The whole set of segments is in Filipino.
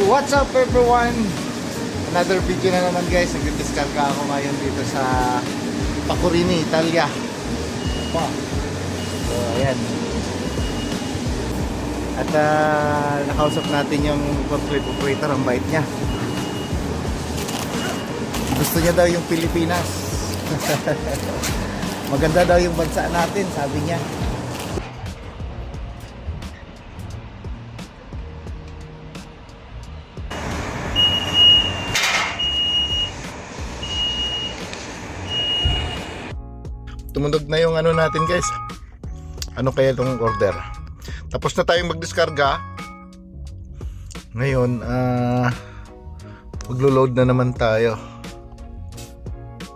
What's up everyone? Another video na naman guys. Nag-discarga ako ngayon dito sa Pacurini, Italia. So ayan. At nakausap natin yung forklift operator. Ang bait niya. Gusto niya daw yung Pilipinas. Maganda daw yung bansa natin, sabi niya. Tumunog na yung ano natin guys. Ano kaya itong order? Tapos na tayong magdiskarga. Ngayon maglo-load na naman tayo.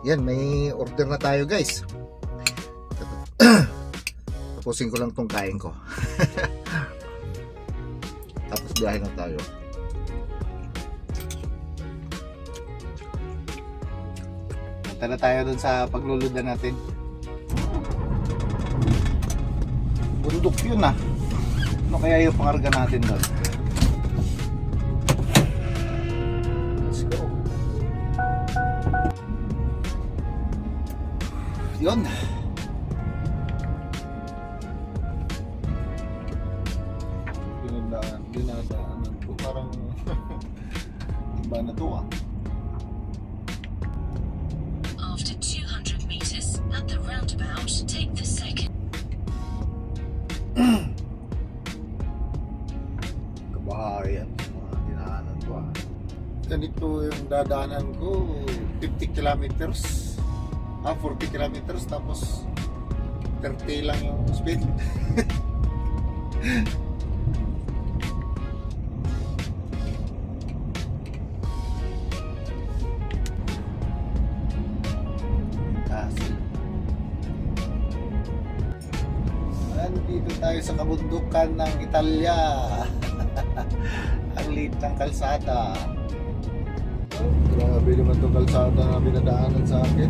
Yan, may order na tayo guys. Tapusin ko lang tong kain ko. Tapos biyahe na tayo. Punta na tayo dun sa paglulod na natin. Bundok yun ah. Ano kaya yung pangarga natin doon? Let's go. Yun. Dinadaanan ko parang iba na to ah. After 200 meters at the roundabout, take the second. Kabahayan mga dinaanan ko ah. Ganito yung dadaanan ko 50 kilometers 40 kilometers tapos 30 lang yung speed. Dito tayo sa kabundukan ng Italia. Ang liit ng kalsada. Grabe naman itong kalsada na binadaanan sa akin.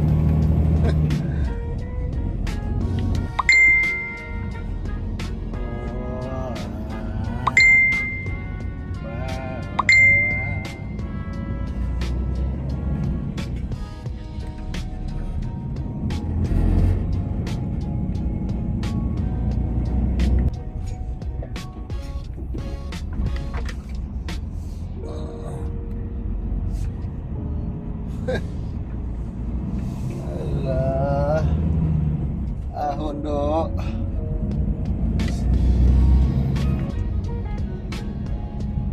Ala, ahondo.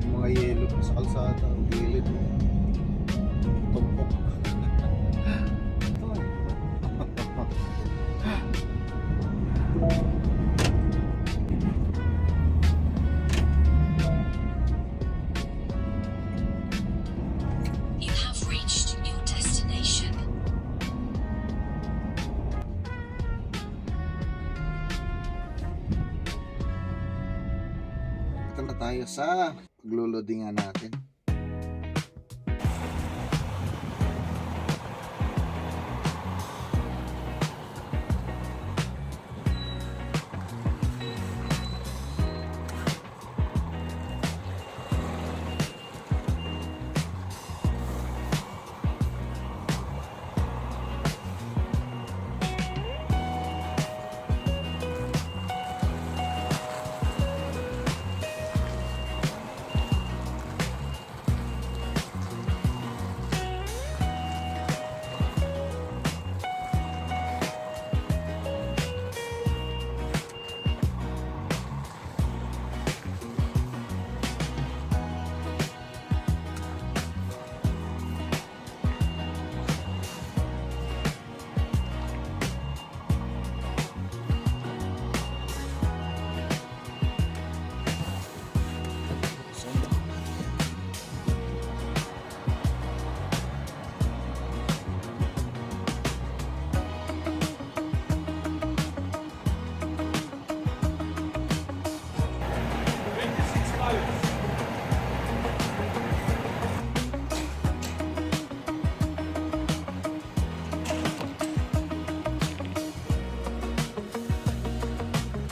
Yung mga yelo sa kalsada, ang gilid. Tumpok. You have reached your destination. Ito na tayo sa paglulodingan natin.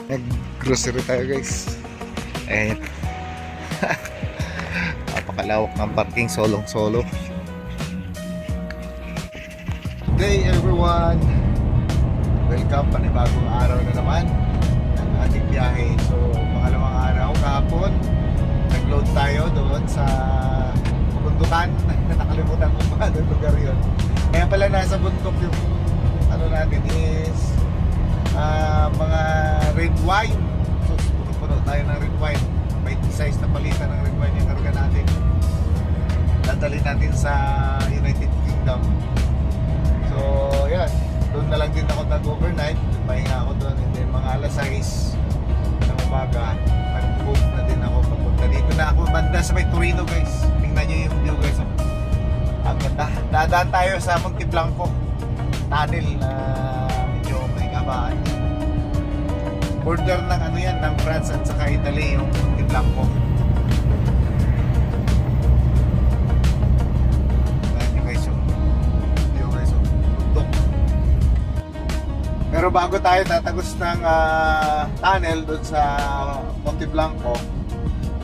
Nag-grocery tayo guys. Ayan. Napakalawak ng parking, solong-solo. Hey everyone! Welcome, panibagong araw na naman ng ating biyahe. So, pangalawang araw kahapon, nag-load tayo doon sa bundukan. Nakalimutan ko pa anong lugar yun. Kaya pala nasa bundok yung ano natin is mga red wine. So, puno-puno tayo ng red wine. May size na palitan ng red wine yung karga natin. Dadali natin sa United Kingdom. So, yan. Doon na lang din ako nag-overnight. Pahinga ako doon. And then, mga alas 6 ng umaga, nag-book na din ako papunta. Dito na ako banda sa may Torino, guys. Tingnan nyo yung view, guys. Ang ganda. Dadaan tayo sa Monte Blanco tunnel na medyo may kabaan. Border ng ano yan, ng France at saka Italy, yung Monte Blanco. Pero bago tayo tatagos ng tunnel doon sa Monte Blanco,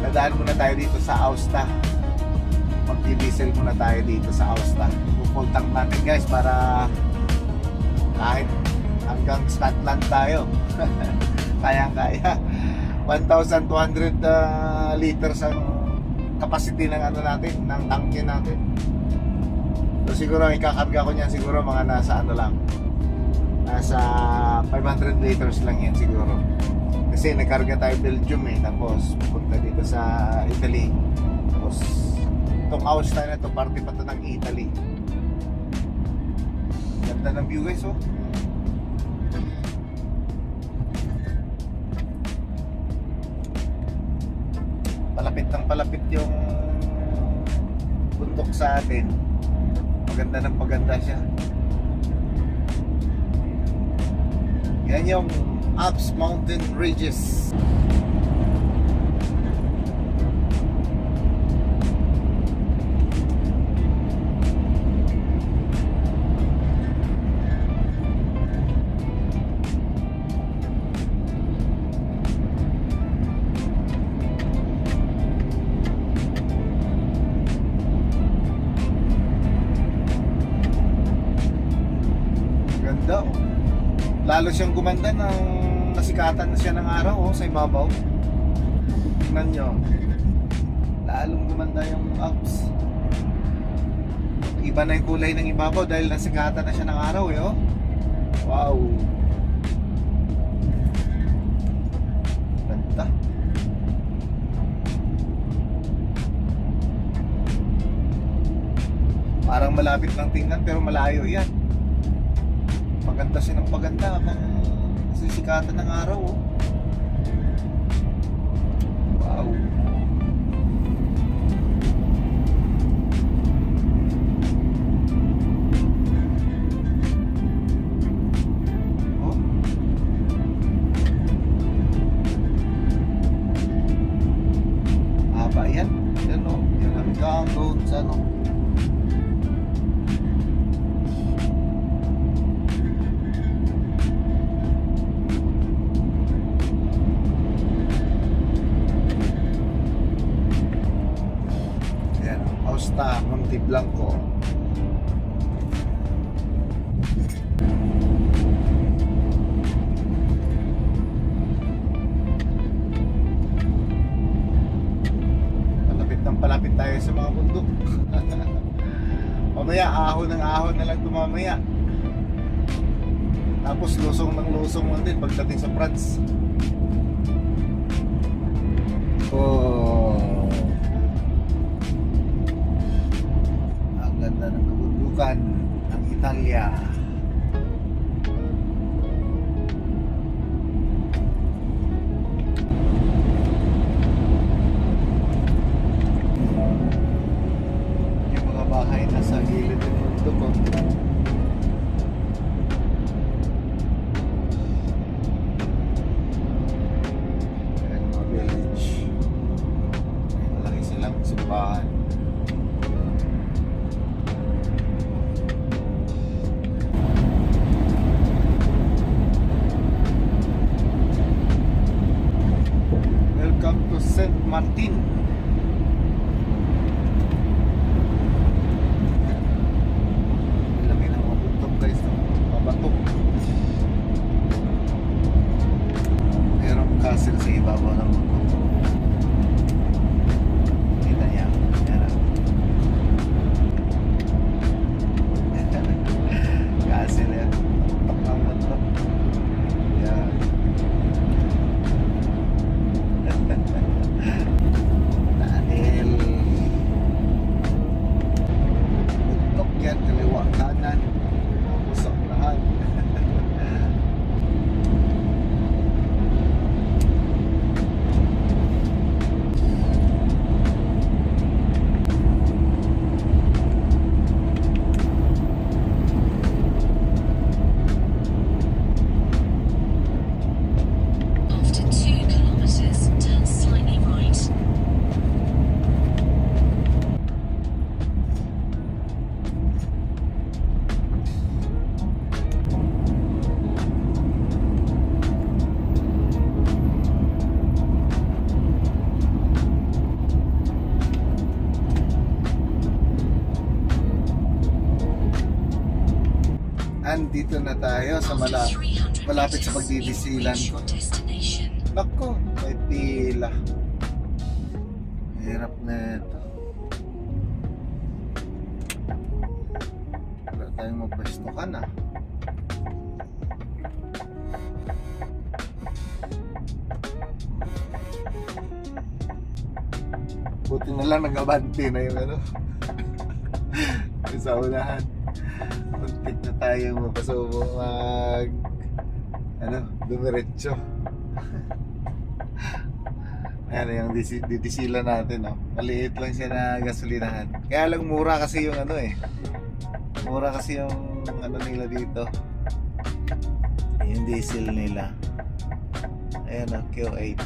nadaan muna tayo dito sa Aosta. Mag-diesel muna tayo dito sa Aosta. Full tank natin, guys, para kahit hanggang Scotland tayo. Kayang-kaya. 1,200 liters ang capacity ng ano natin, ng tangke natin. So siguro ikakarga ko niyan siguro mga nasa ano lang, nasa 500 liters lang yan siguro. Kasi nagkarga tayo Belgium tapos pupunta dito sa Italy. Tapos itong Aosta na to, parte pa to ng Italy. Ganda ng view, guys, oh. Palapit ng palapit yung bundok sa atin. Maganda ng paganda siya. Yan yung Alps Mountain Ridges. Ganda, oh. Lalo siyang gumanda ng nasikatan na siya ng araw, sa ibabaw. Tingnan nyo. Lalong gumanda yung Alps. Iba na yung kulay ng ibabaw dahil nasikatan na siya ng araw, oh. Wow. Ganda. Parang malapit lang tingnan pero malayo yan. Maganda siya ng paganda habang sisikatan ng araw, oh. Wow. Oh. Haba yan. Yan, oh. Yan hanggang doon sa ano. Aosta, Monte Blanco. Palapit tayo sa mga bundok. Mamaya ahon ng ahon na lang ito mamaya. Tapos lusong ng lusong lang din pagdating sa France. Oh, ang ganda ng kabundukan ng Italia. Yung mga bahay na sa gilid ng bundok, oh. Ayan, mga village. Malaki silang simbahan. Welcome to Saint Martin. Nandito na tayo sa After 300 malapit sa meters, you will pagdidisilan reach ko. your destination. Nako, may pila. Hirap na ito. Wala tayong mapwestuhan ah. Buti na lang nag-abante na yung ano. Yung sa unahan. Muntik na tayo mapasubo dumiretso. Ayan yung didisila natin, no? Maliit lang siya na gasolinahan. Kaya lang mura kasi yung ano eh. Mura kasi yung ano nila dito. Yung diesel nila. Ayan o, Q8.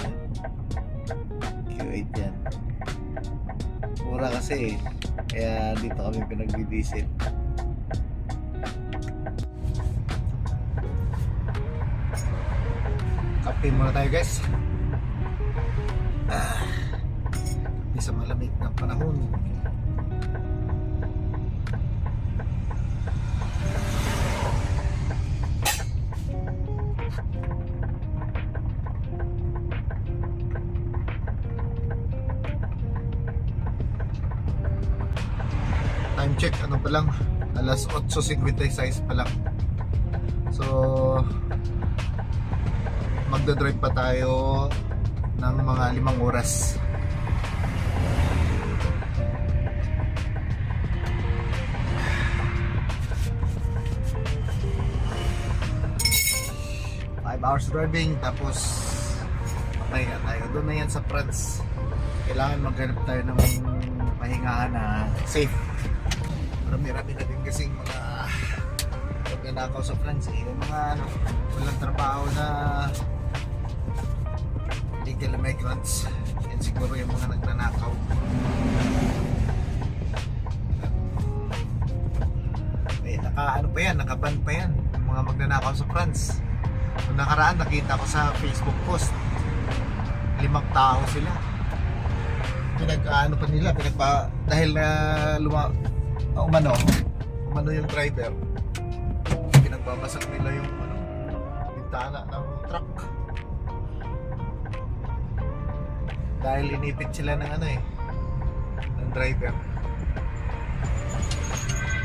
Ayan. Q8 yan. Mura kasi eh. Kaya dito kami pinagdi-diesel. Kape muna tayo guys. Kape sa malamig na panahon. Time check ano pa lang, alas 8:56 pa lang. So magdadrive pa tayo ng mga 5 oras. Hours driving, tapos pahinga tayo. Doon na yan sa France. Kailangan maghanap tayo ng pahingahan na safe. Marami-rami na din kasing mga pagnanakaw sa France eh. Yung mga walang trabaho na illegal migrants. Yan siguro yung mga nagnanakaw. Ano pa yan, nakaban pa yan. Yung mga magnanakaw sa France. Nung nakaraan nakita ko sa Facebook post, 5 tao sila. Pinag-ano pa nila, dahil umano yung driver. Pinagbabasak nila yung bintana ng truck. Dahil inipit sila ng ng driver.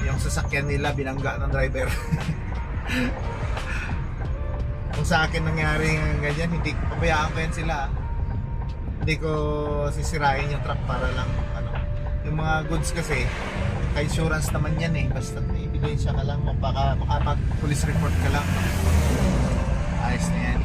Yung sasakyan nila binangga ng driver. Kung sa akin nangyari ganyan, hindi pabayaan ko yan sila. Hindi ko sisirain yung truck para lang yung mga goods kasi kay insurance naman yan eh, basta ebidensya ka lang, makapag police report ka lang, ayos na yan.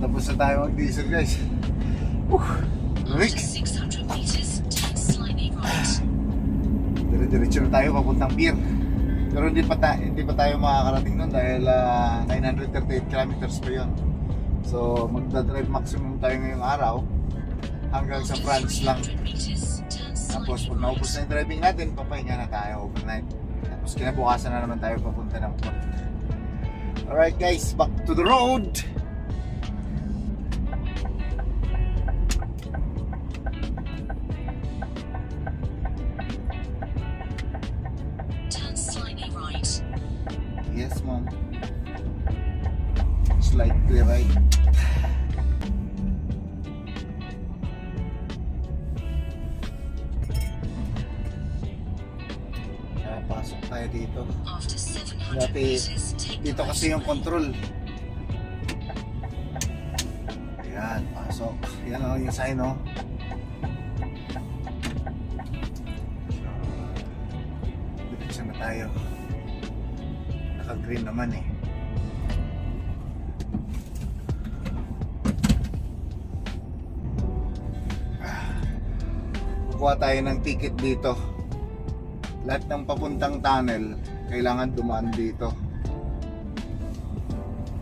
Tapos na tayo mag-diesel guys. Lamig. After 600 meters, turn slightly right. Dire-diretso na tayo papuntang pier. Pero hindi pa tayo makakarating nun dahil 938 kilometers pa yun. So magdadrive maximum tayo ngayong araw hanggang sa France lang. 300 meters, turn Tapos slightly pag naubos right. na yung driving natin, papahinga na tayo overnight. Tapos kinabukasan na naman tayo papunta ng port. Alright guys, back to the road! Turn slightly right. Yes ma'am. Slightly right. Pasok tayo dito. After 700 Dati, meters, take the dito right kasi yung lane. control. Ayan, pasok. Yan o, yung sign o. Diretso na tayo. Naka-green naman eh. Kukuha tayo ng ticket dito. Lahat ng papuntang tunnel kailangan dumaan dito.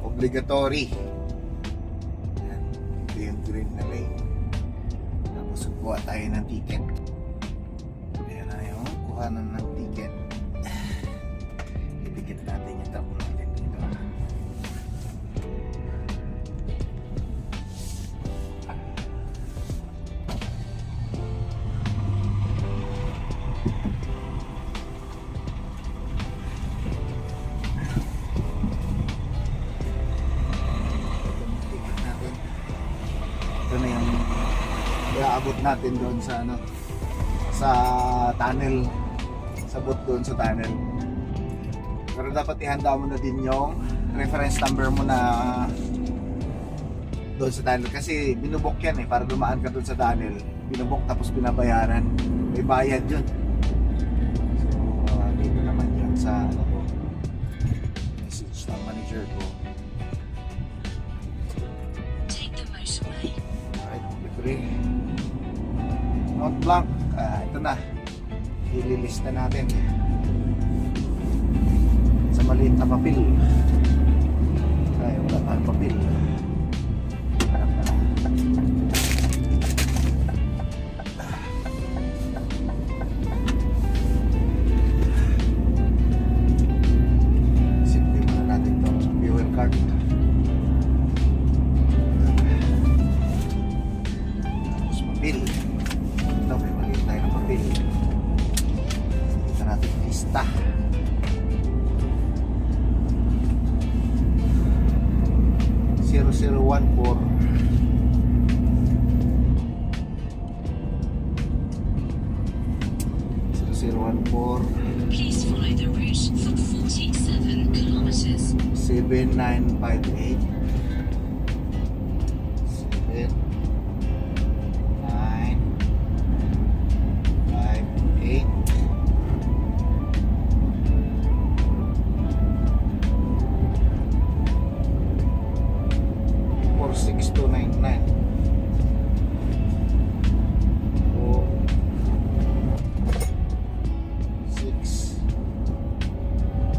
Obligatory. Yan. Ito yung green na lane. Tapos kukuha tayo ng ticket. Ayan na yung kuhanan ng ticket. Itikit natin yung truck natin dito. Ticket natin. Ito na yung iaabot natin doon sa ano, sa tunnel, sa boot doon sa tunnel. Pero dapat ihanda mo na din yung reference number mo na doon sa tunnel kasi binubok yan eh, para dumaan ka doon sa tunnel. Binubok tapos binabayaran, may bayad yun. So dito naman yan sa ano ko, message ng manager ko. Take the motorway. Alright, libre. Note blank. Ito na. Ililista natin. Sa maliit na papel. Ay, wala tayong papel. Harap na. Simple muna natin itong fuel card. Tapos papel. Ito, may maliit tayo ng papel. Dito natin lista. Zero 0014 Please follow the route for 47 kilometers. 7958 7958 46299 6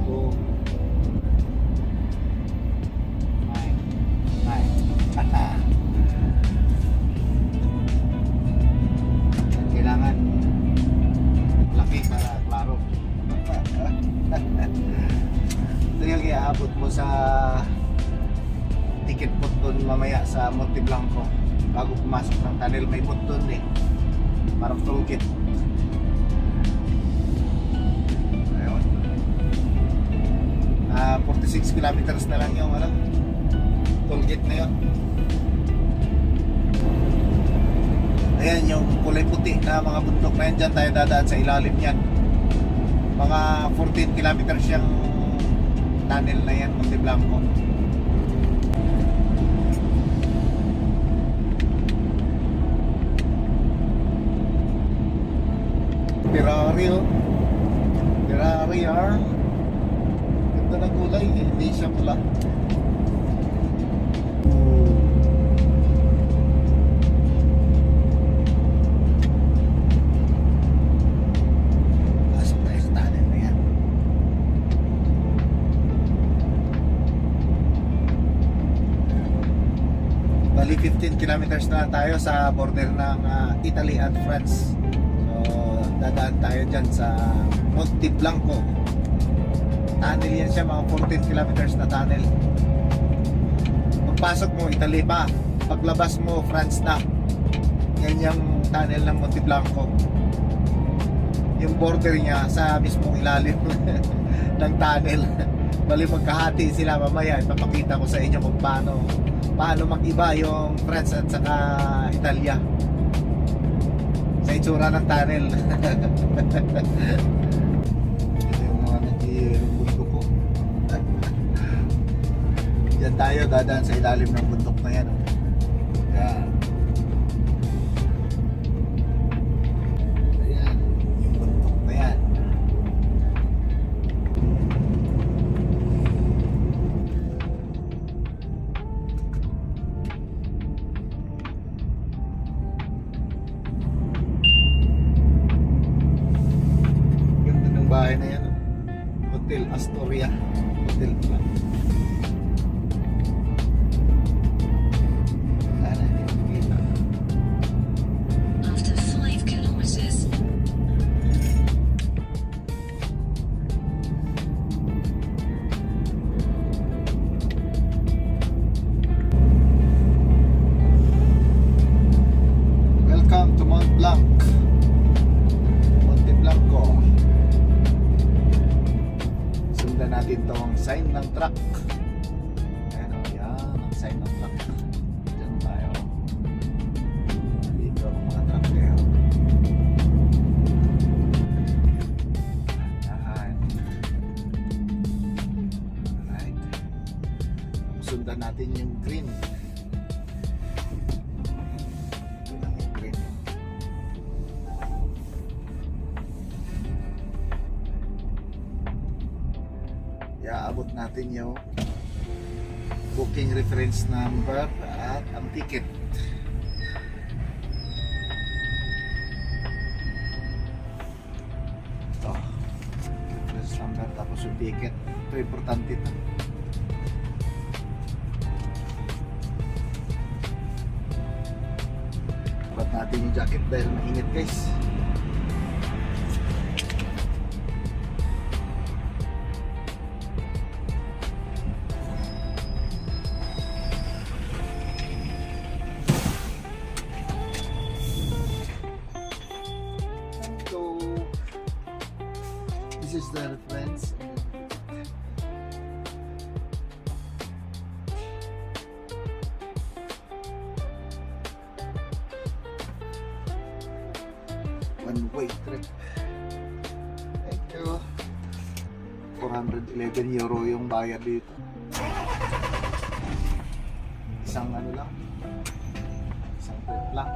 2 kailangan laki para klaro. Ito yung iaabot mo sa ticket booth doon mamaya sa Monte Blanco bago pumasok ng tunnel. May booth doon eh, parang toolkit. Ayun, 46 kilometers na lang yung ano, toolkit na yun. Ayan yung kulay puti na mga bundok na yan, dyan tayo dadaan sa ilalim yan. Mga 14 kilometers yung tunnel na yan, Monte Blanco. Ferrari oh. Ferrari ah. Ganda ng kulay, hindi siya pula. Pasok tayo sa tunnel na yan. kilometers na lang tayo sa border ng Italy at France. So dadaan tayo dyan sa Monte Blanco. Tunnel yan siya, mga 14 kilometers na tunnel. Pagpasok mo Italy pa, paglabas mo France na. Yan yung tunnel ng Monte Blanco. Yung border niya sa mismong ilalim ng tunnel. Bali magkahati sila mamaya. Ipapakita ko sa inyo kung paano mag-iba yung France at saka Italia sa itsura ng tunnel. Ito yung mga bundok ko. Yan tayo, dadaan sa ilalim ng bundok na yan. Yan. Ayan, yung bundok na yan. Ganda ng bahay na yan. Hotel Astoria. Hotel pa. Sana hindi makikita. After 5 kilometers, Welcome to Mont Blanc. Monte Blanco. Sundan natin tong sign ng truck. Ayan o, yan ang sign ng truck. Diyan tayo. Dito ang mga truck kayo. Ayan. Alright. Sundan natin yung green. Yun ang yung green. Iaabot natin yung booking reference number at ang ticket. Ito, reference number tapos yung ticket. Ito importante ito. Abot natin yung jacket dahil mainit guys. So, this is the reference. One-way trip. Thank you. 411 euro yung bayad dito. Isang ano lang. Isang trip lang.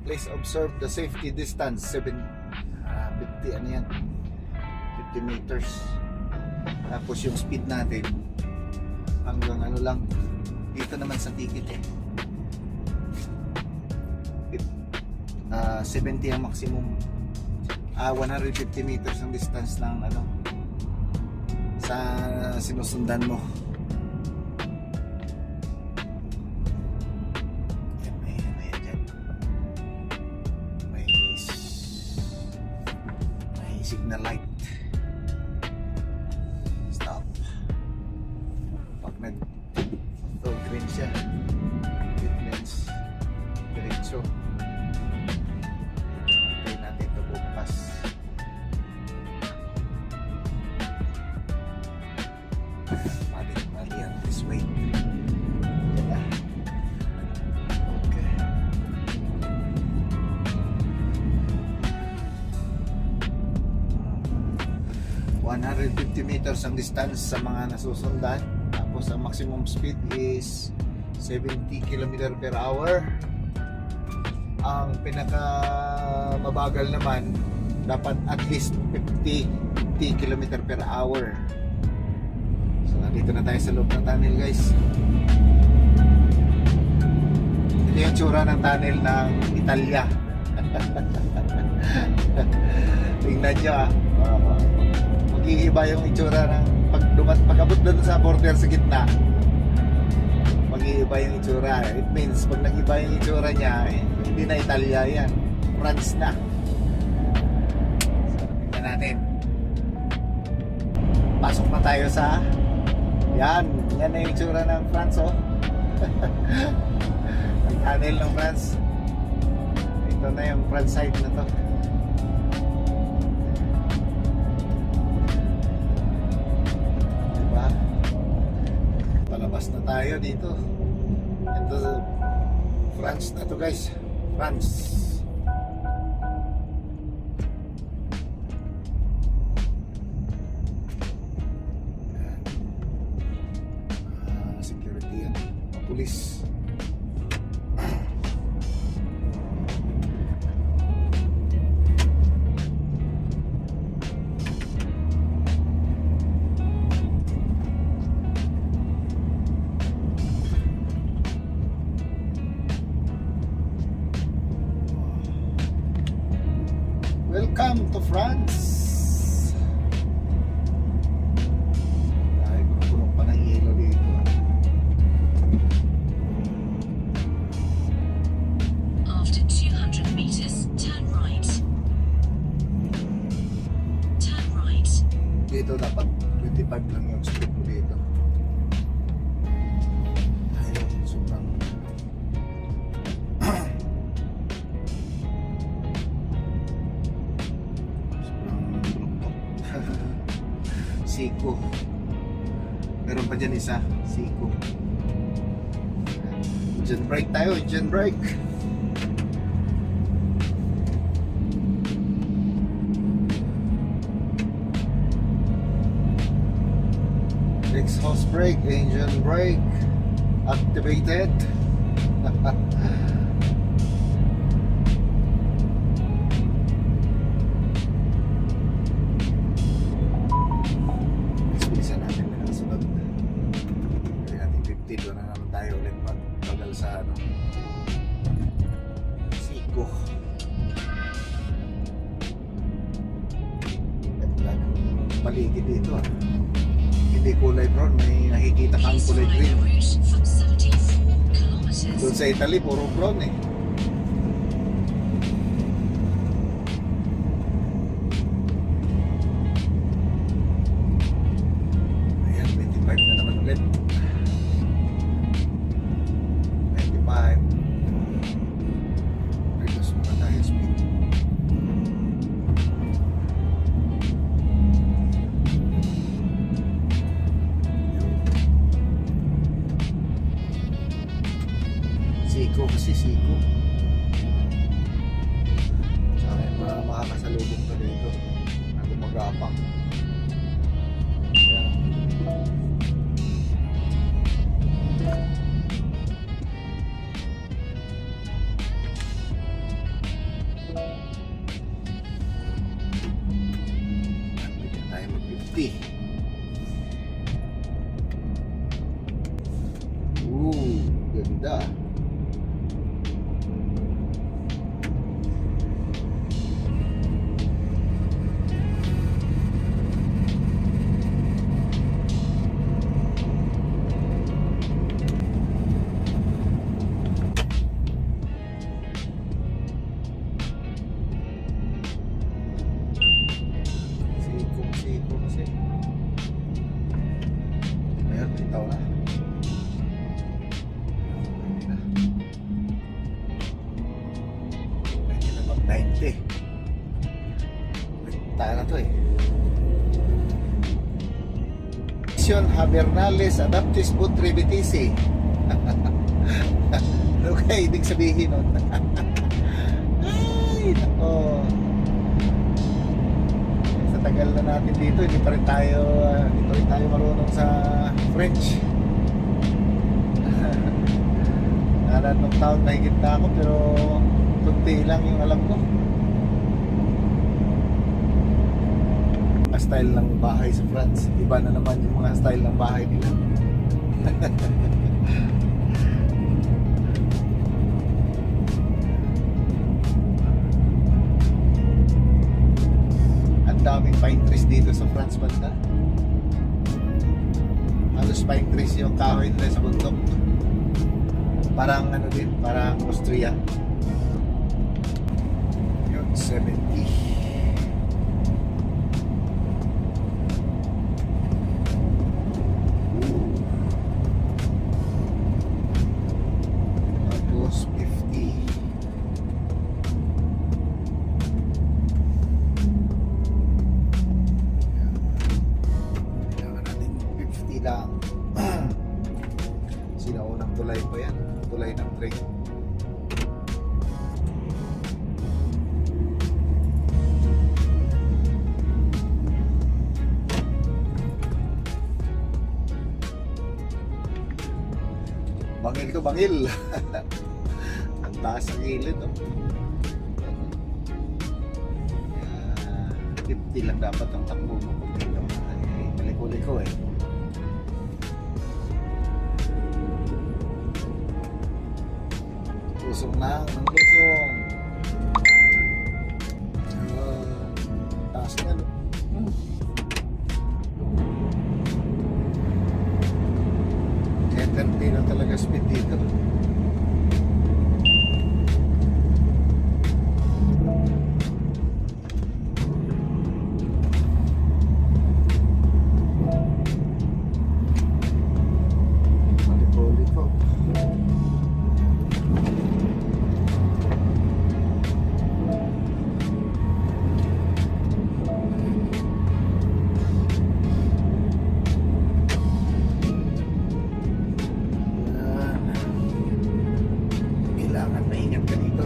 Please observe the safety distance 50 ano yan 50 meters. Tapos yung speed natin hanggang ano lang dito naman sa ticket 70 ang maximum. 150 meters ang distance ng ano sa sinusundan mo. Signal light. Stop. Pag green siya, it means diretso. Hintayin natin ito bukas. Mali yan this way. Diba? Okay. 150 meters ang distance sa mga nasusundan. Tapos ang maximum speed is 70 km per hour. Ang pinaka mabagal naman dapat at least 50 km per hour. So nandito na tayo sa loob ng tunnel guys. Ito yung tsura ng tunnel ng Italia. Tingnan nyo Mag-iiba yung itsura ng pag-abot doon sa border sa gitna. Mag-iiba yung itsura. It means pag nag-iba yung itsura niya, hindi na Italia yan. France na. So, tingnan natin. Pasok na tayo sa yan na yung itsura ng France, oh. Ang tunnel ng France. Ito na yung France side na to. Diba? Palabas na tayo dito. Ito France na to, guys. France. Security yan. Police. Welcome to France. Ay, puno pa ng yelo dito. After 200 meters, turn right. Turn right. Dito dapat 25 lang yung speed ko dito. Ayun, sobrang Siko. Meron pa dyan isa. Siko. Engine brake tayo. Engine brake. Exhaust brake. Engine brake. Activated. Bilisan natin na nakasunod. Gawin natin 50. Doon na naman tayo ulit magpagal sa ano. Siko. Paligid dito ah. Hindi kulay brown. May nakikita kang Please kulay follow the green. route for 74 kilometers. Doon sa Italy, puro brown eh. Ayan, 25 na naman ulit. 25. Reduce muna tayo speed. Siko kasi siko. Saka para makakasalubong ka dito na gumagapang. Ayan. Pwede tayo mag-50. Ganda. Siko kasi. Ayan, bitaw na. Pwede na mag-90. Tayo na to eh. Mission Habernales Adaptis Putribitisi. Ano kaya ibig sabihin nun? Ay, nako. Sa tagal na natin dito, hindi pa rin tayo marunong sa French. Nung taon mahigit na ako, pero kunti lang yung alam ko. Style ng bahay sa France, iba na naman yung mga style ng bahay nila. Ang dami daming pine trees dito sa France banda. Halos pine trees yung kahoy nila sa bundok. Parang ano din, parang Austria. Yun, 70. Tapos 50. Kailangan natin 50 lang. Sinaunang tulay pa yan. Tulay ng train. Bangil to bangil. Ang taas ng gilid. Oh. Kaya 50 lang dapat ang takbo mo kung dito. Ay, maliko-liko eh. Lusong na ng lusong. Taas nga no. Kaya lang talaga speed dito. Maliko-liko. Kailangan maingat ka dito.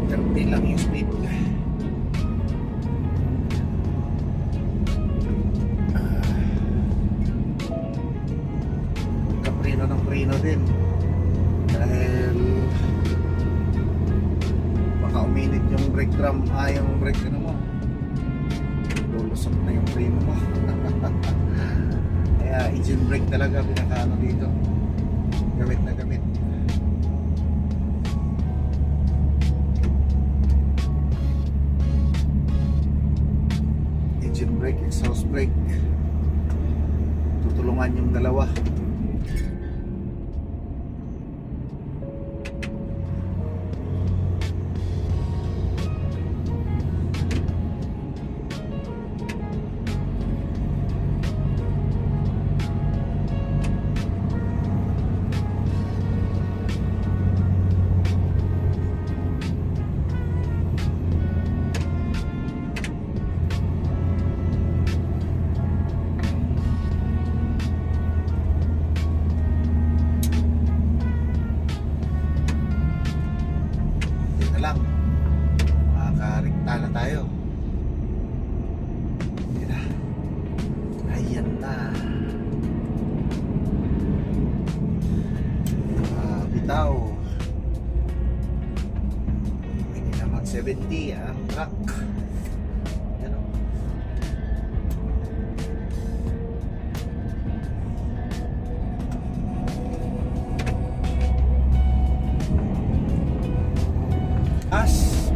30 lang yung speed. Kaprino ng prino din. Dahil baka uminit yung brake drum, yung brake ano mo. Lulusot na yung prino mo. Kaya engine brake talaga pinakaano dito. Gamit na gamit. Engine brake, exhaust brake. Tutulungan yung dalawa. Lang makakarikta na tayo. Ayan na. Bitaw. Hindi naman 70 ang truck. Yan o.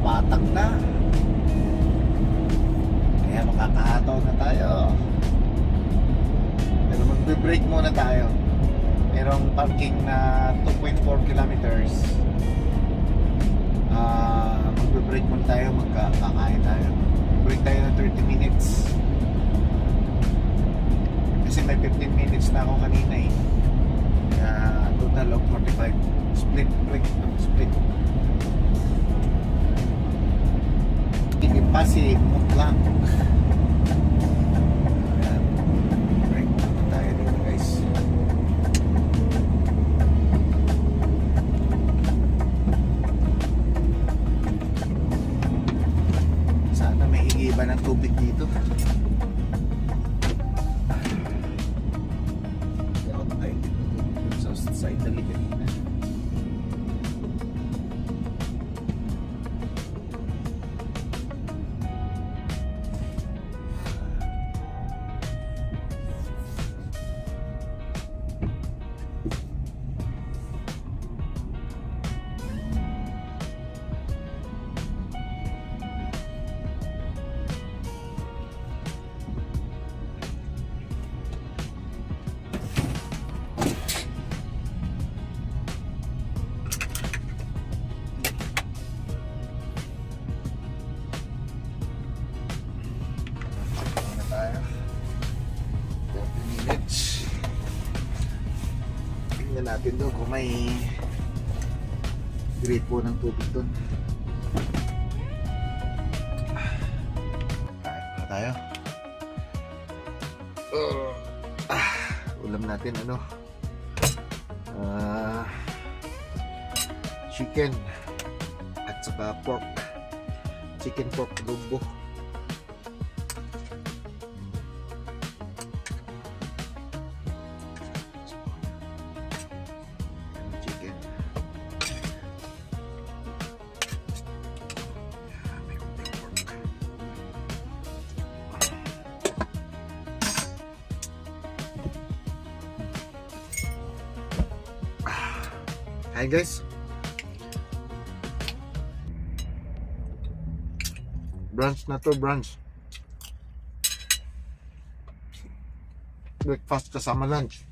Patak na. Kaya makakahataw na tayo. Pero magbe-brake muna tayo. Merong parking na 2.4 kilometers. Magbe-brake muna tayo. Magkakain tayo. Break tayo ng 30 minutes. Kasi may 15 minutes na ako kanina eh. Kaya total of 45. Split brake. Split. Ini pasti mutlak. Break tayo dito guys. Sana may higiban ng tubig dito. Hindi ako nakaintip sa Italy kanina. Tingnan natin doon kung may gripo ng tubig doon. Kain na tayo. Ulam natin ano? Chicken at saka pork. Chicken pork adobo. Chicken. May konting pork. Hi guys. Brunch na to, brunch. Breakfast kasama lunch.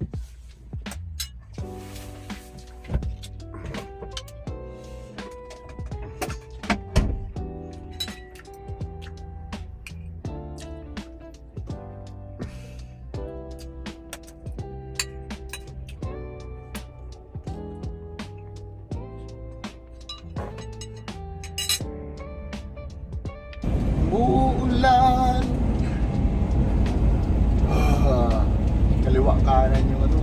Uulan. Kaliwa kanan yung ano.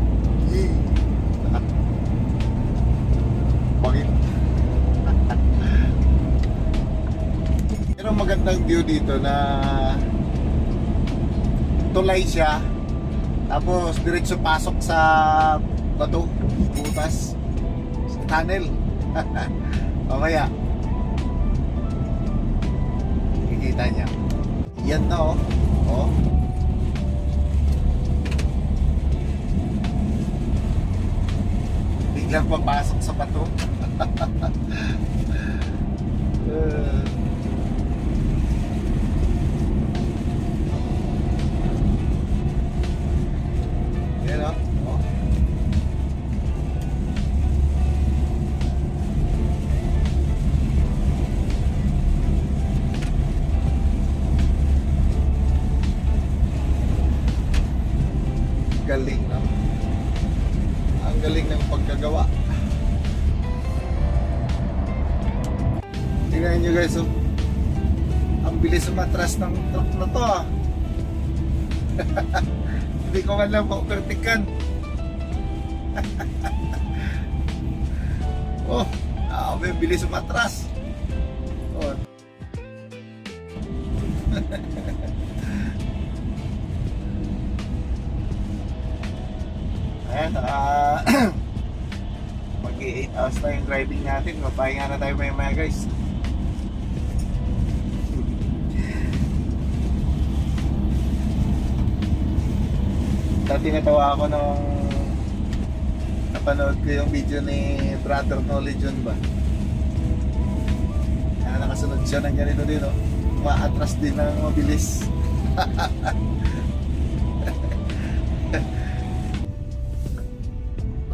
Bakit? Pero magandang view dito na tulay siya. Tapos diretso pasok sa bato, butas, sa tunnel. Mamaya kita niya. Yan na oh. Oh. Biglang papasok sa bato. Yan oh. Oh. Galing no? Ang galing ng pagkagawa. Tingnan nyo guys oh. Ang bilis umatras ng truck na to ah. Hindi ko man lang maupertikan. Oh, may bilis umatras. Oh. Ayan, mag-8 hours na yung driving natin. Mapahinga na tayo maya guys. Dati natawa ako nung napanood ko yung video ni Brother Nolly John ba. Nakasunod siya ng ganito din no? Ma-atras din ng mabilis.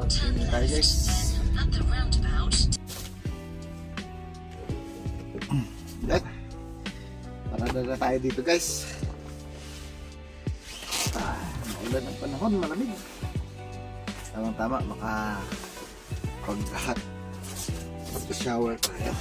Turn Tayo left, guys. then at the roundabout. Yan. Parada na tayo dito guys. Maulan ng panahon, malamig. Tamang tama, maka pag-shower tayo.